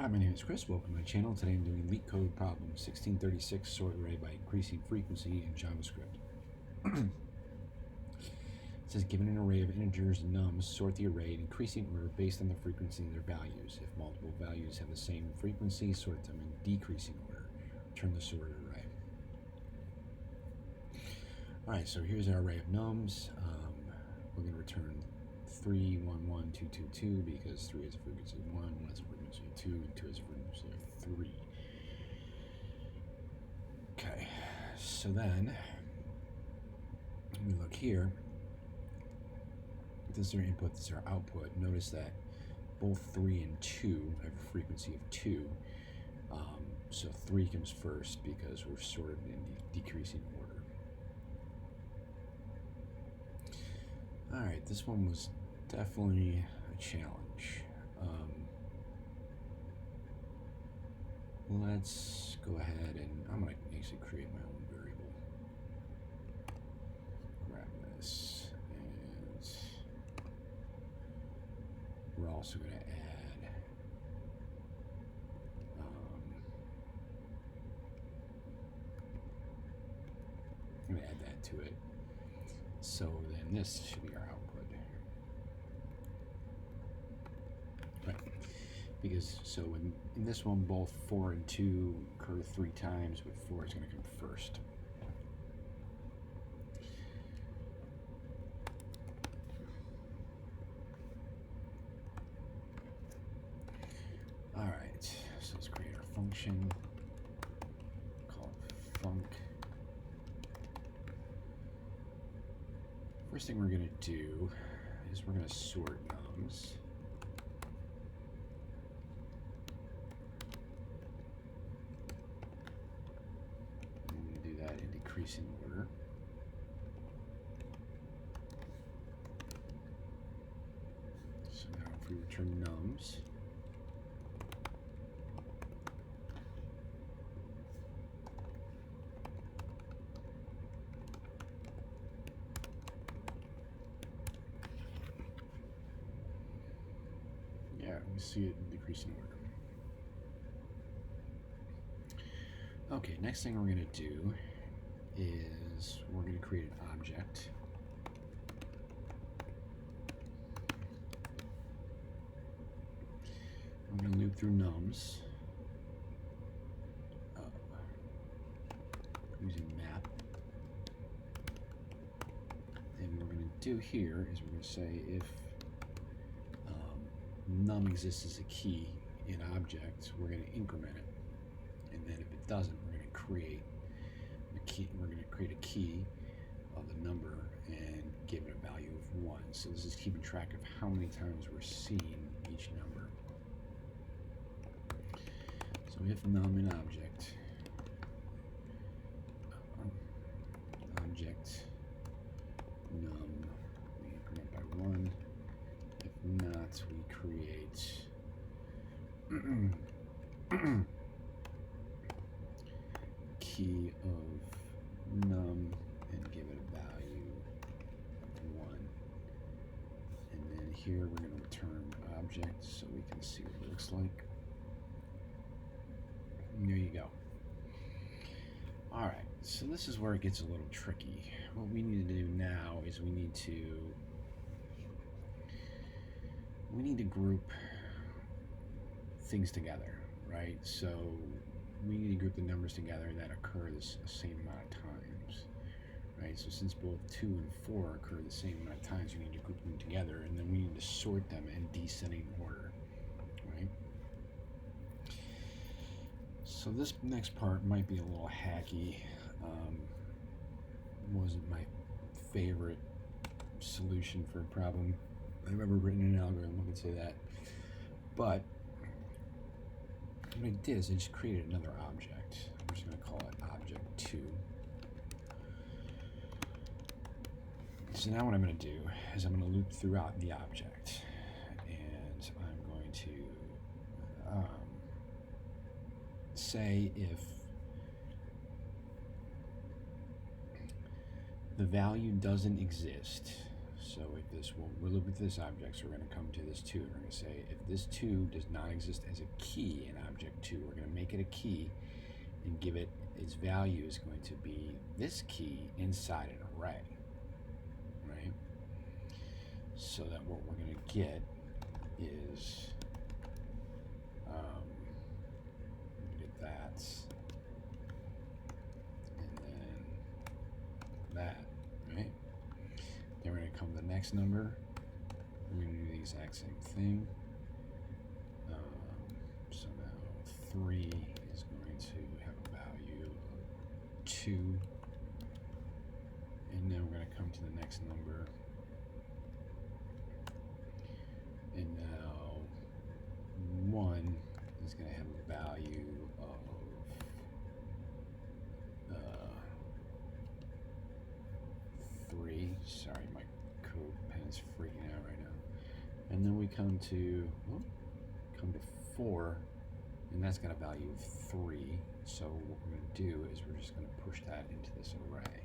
Hi, my name is Chris. Welcome to my channel. Today I'm doing Leetcode problem 1636, sort array by increasing frequency in JavaScript. It says, given an array of integers nums, sort the array in increasing order based on the frequency of their values. If multiple values have the same frequency, sort them in decreasing order. Return the sorted array. Alright, so here's our array of nums. We're going to return 3, 1, 1, 2, 2, 2 because 3 has a frequency of 1, 1 has a frequency of 2, and 2 has a frequency of 3. Okay, so then when we look here, this is our input, this is our output. Notice that both 3 and 2 have a frequency of 2. So 3 comes first because we're sorted in decreasing order. Alright, this one was definitely a challenge. Let's go ahead and I'm going to actually create my own variable. Grab this, and we're also going to add I'm going to add that to it. So then this should be our output. Right. Because so in this one, both 4 and 2 occur 3 times, but 4 is going to come first. All right, so let's create our function. Call it func. First thing we're going to do is we're going to sort nums. In decreasing order. So now if we return nums, yeah, we see it in decreasing order. Okay, next thing we're going to do is we're going to create an object. I'm going to loop through nums using map. And what we're going to do here is we're going to say if num exists as a key in object, we're going to increment it. And then if it doesn't, we're going to create a key of the number and give it a value of 1. So this is keeping track of how many times we're seeing each number. So if num in object, num, we increment by 1. If not, we create key of num and give it a value of 1. And then here we're going to return object so we can see what it looks like. And there you go. Alright, so this is where it gets a little tricky. What we need to do now is we need to group things together, right? So we need to group the numbers together that occur the same amount of times, right? So since both 2 and 4 occur the same amount of times, we need to group them together, and then we need to sort them in descending order, right? So this next part might be a little hacky. Wasn't my favorite solution for a problem I've ever written in an algorithm, I can say that. But what I did is I just created another object. I'm just going to call it object2. So now what I'm going to do is I'm going to loop throughout the object. And I'm going to say if the value doesn't exist. So if this, well, we're looking at this object, so we're going to come to this 2. And we're going to say if this 2 does not exist as a key in object 2, we're going to make it a key and give it its value is going to be this key inside an array, right? So that what we're going to get is get that, and then that, right? Then we're going to come to the next number. We're going to do the exact same thing. So now 3 is going to have a value of 2. And then we're going to come to the next number. And now 1 is going to have a value of 3. Sorry, my code pen is freaking out right now. And then we come to 4, and that's got a value of 3. So what we're going to do is we're just going to push that into this array.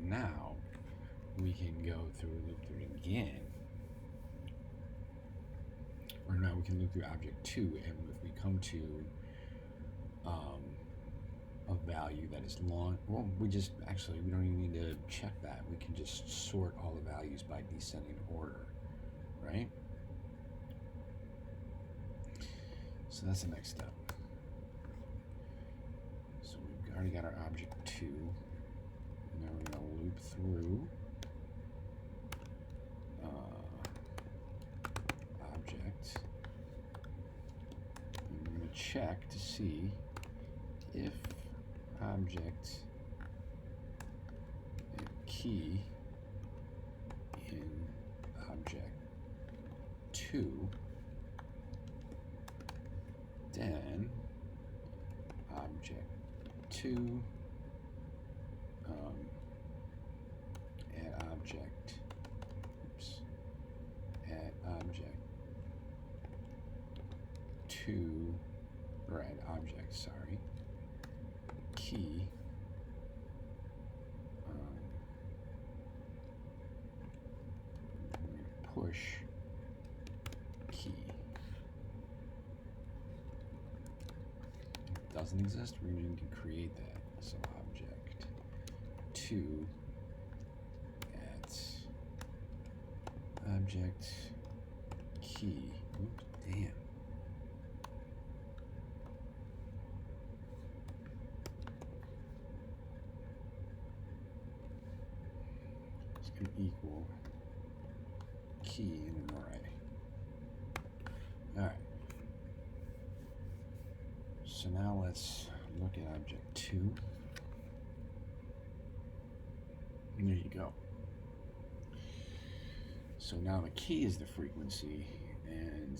Now we can go through, loop through it again. Or now we can loop through object 2, and if we come to a value that is long, well, we don't even need to check that. We can just sort all the values by descending order, right? So that's the next step. So we've already got our object 2. Now we're going to loop through object. And we're going to check to see if object a key in object 2, then object 2 add object 2, or add object, sorry, key we're going to push key. If it doesn't exist, we're going to create that. So object 2 at object key. Oops, damn. It's going to equal key in an array. All right. So now let's look at object 2. And there you go. So now the key is the frequency, and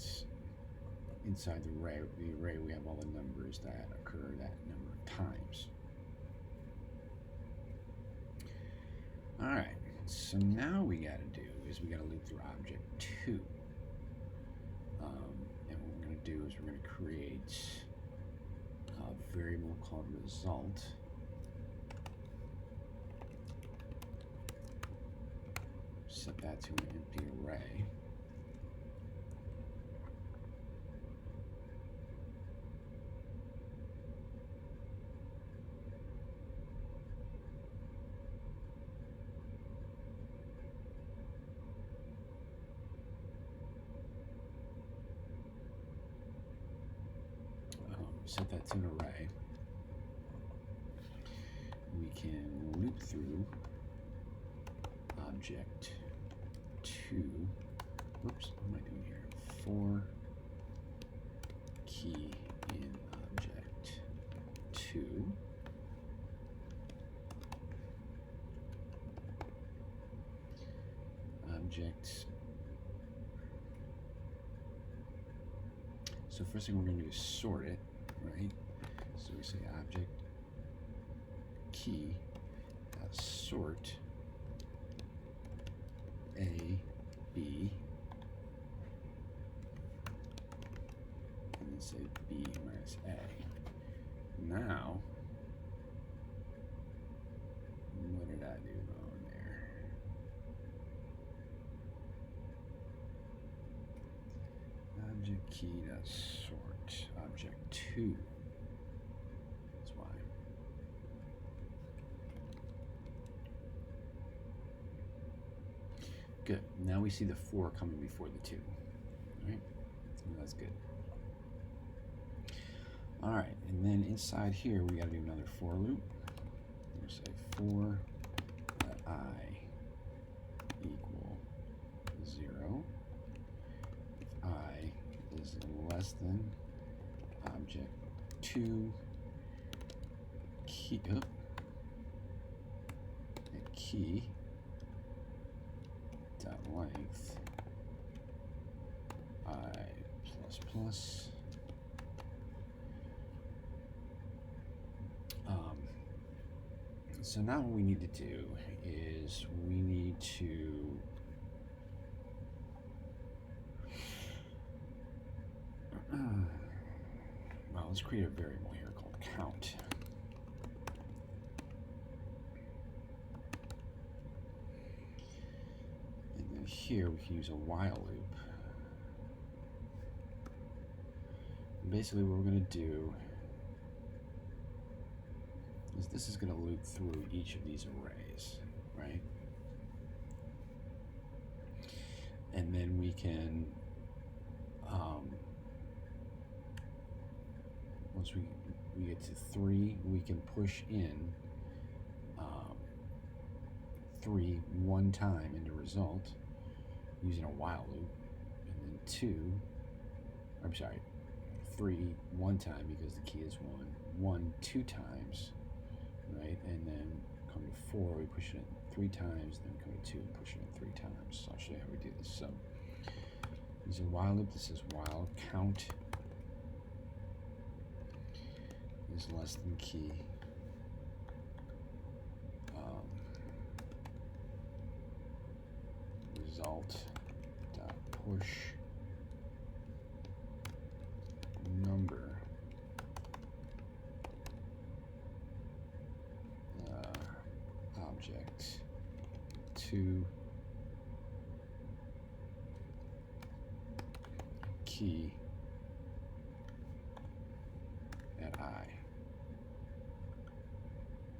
inside the array we have all the numbers that occur that number of times. All right, so now we got to do is we got to loop through object 2. And what we're going to do is we're going to create a variable called result. Set that to an empty array. Set that to an array. We can loop through object 2. Whoops, what am I doing here? For key in object 2. Object. So first thing we're going to do is sort it, right? So we say object key sort A, B, and then say B minus A. Now, what did I do wrong? key.sort object 2. That's why. Good. Now we see the 4 coming before the 2. All right. So that's good. All right, and then inside here we got to do another for loop. We'll say for let I equal 0. If I is less than object 2 key key dot length I plus plus. So now what we need to do is we need to well, let's create a variable here called count. And then here we can use a while loop. And basically what we're going to do is this is going to loop through each of these arrays, right? And then we can, once we get to 3, we can push in 3 one time into result using a while loop, and then 3 one time because the key is 1 2 times. Right, and then come to 4, we push it 3 times, then come to 2 and push it 3 times. So I'll show you how we do this. So use a while loop. This is while count is less than key result dot push number object 2 key at I,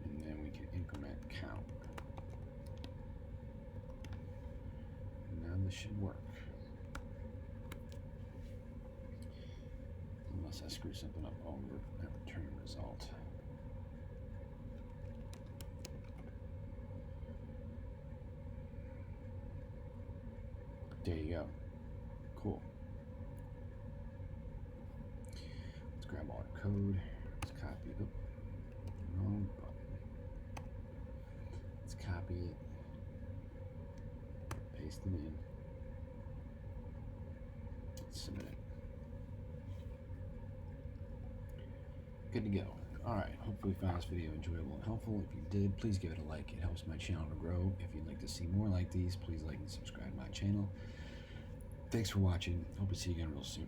and then we can increment count. Now this should work, unless I screw something up. Oh, we're not returning result. There you go. Cool. Let's grab all our code. Let's copy it. Wrong button. Let's copy it. Paste it in. Let's submit it. Good to go. Alright, hopefully you found this video enjoyable and helpful. If you did, please give it a like. It helps my channel to grow. If you'd like to see more like these, please like and subscribe to my channel. Thanks for watching. Hope to see you again real soon.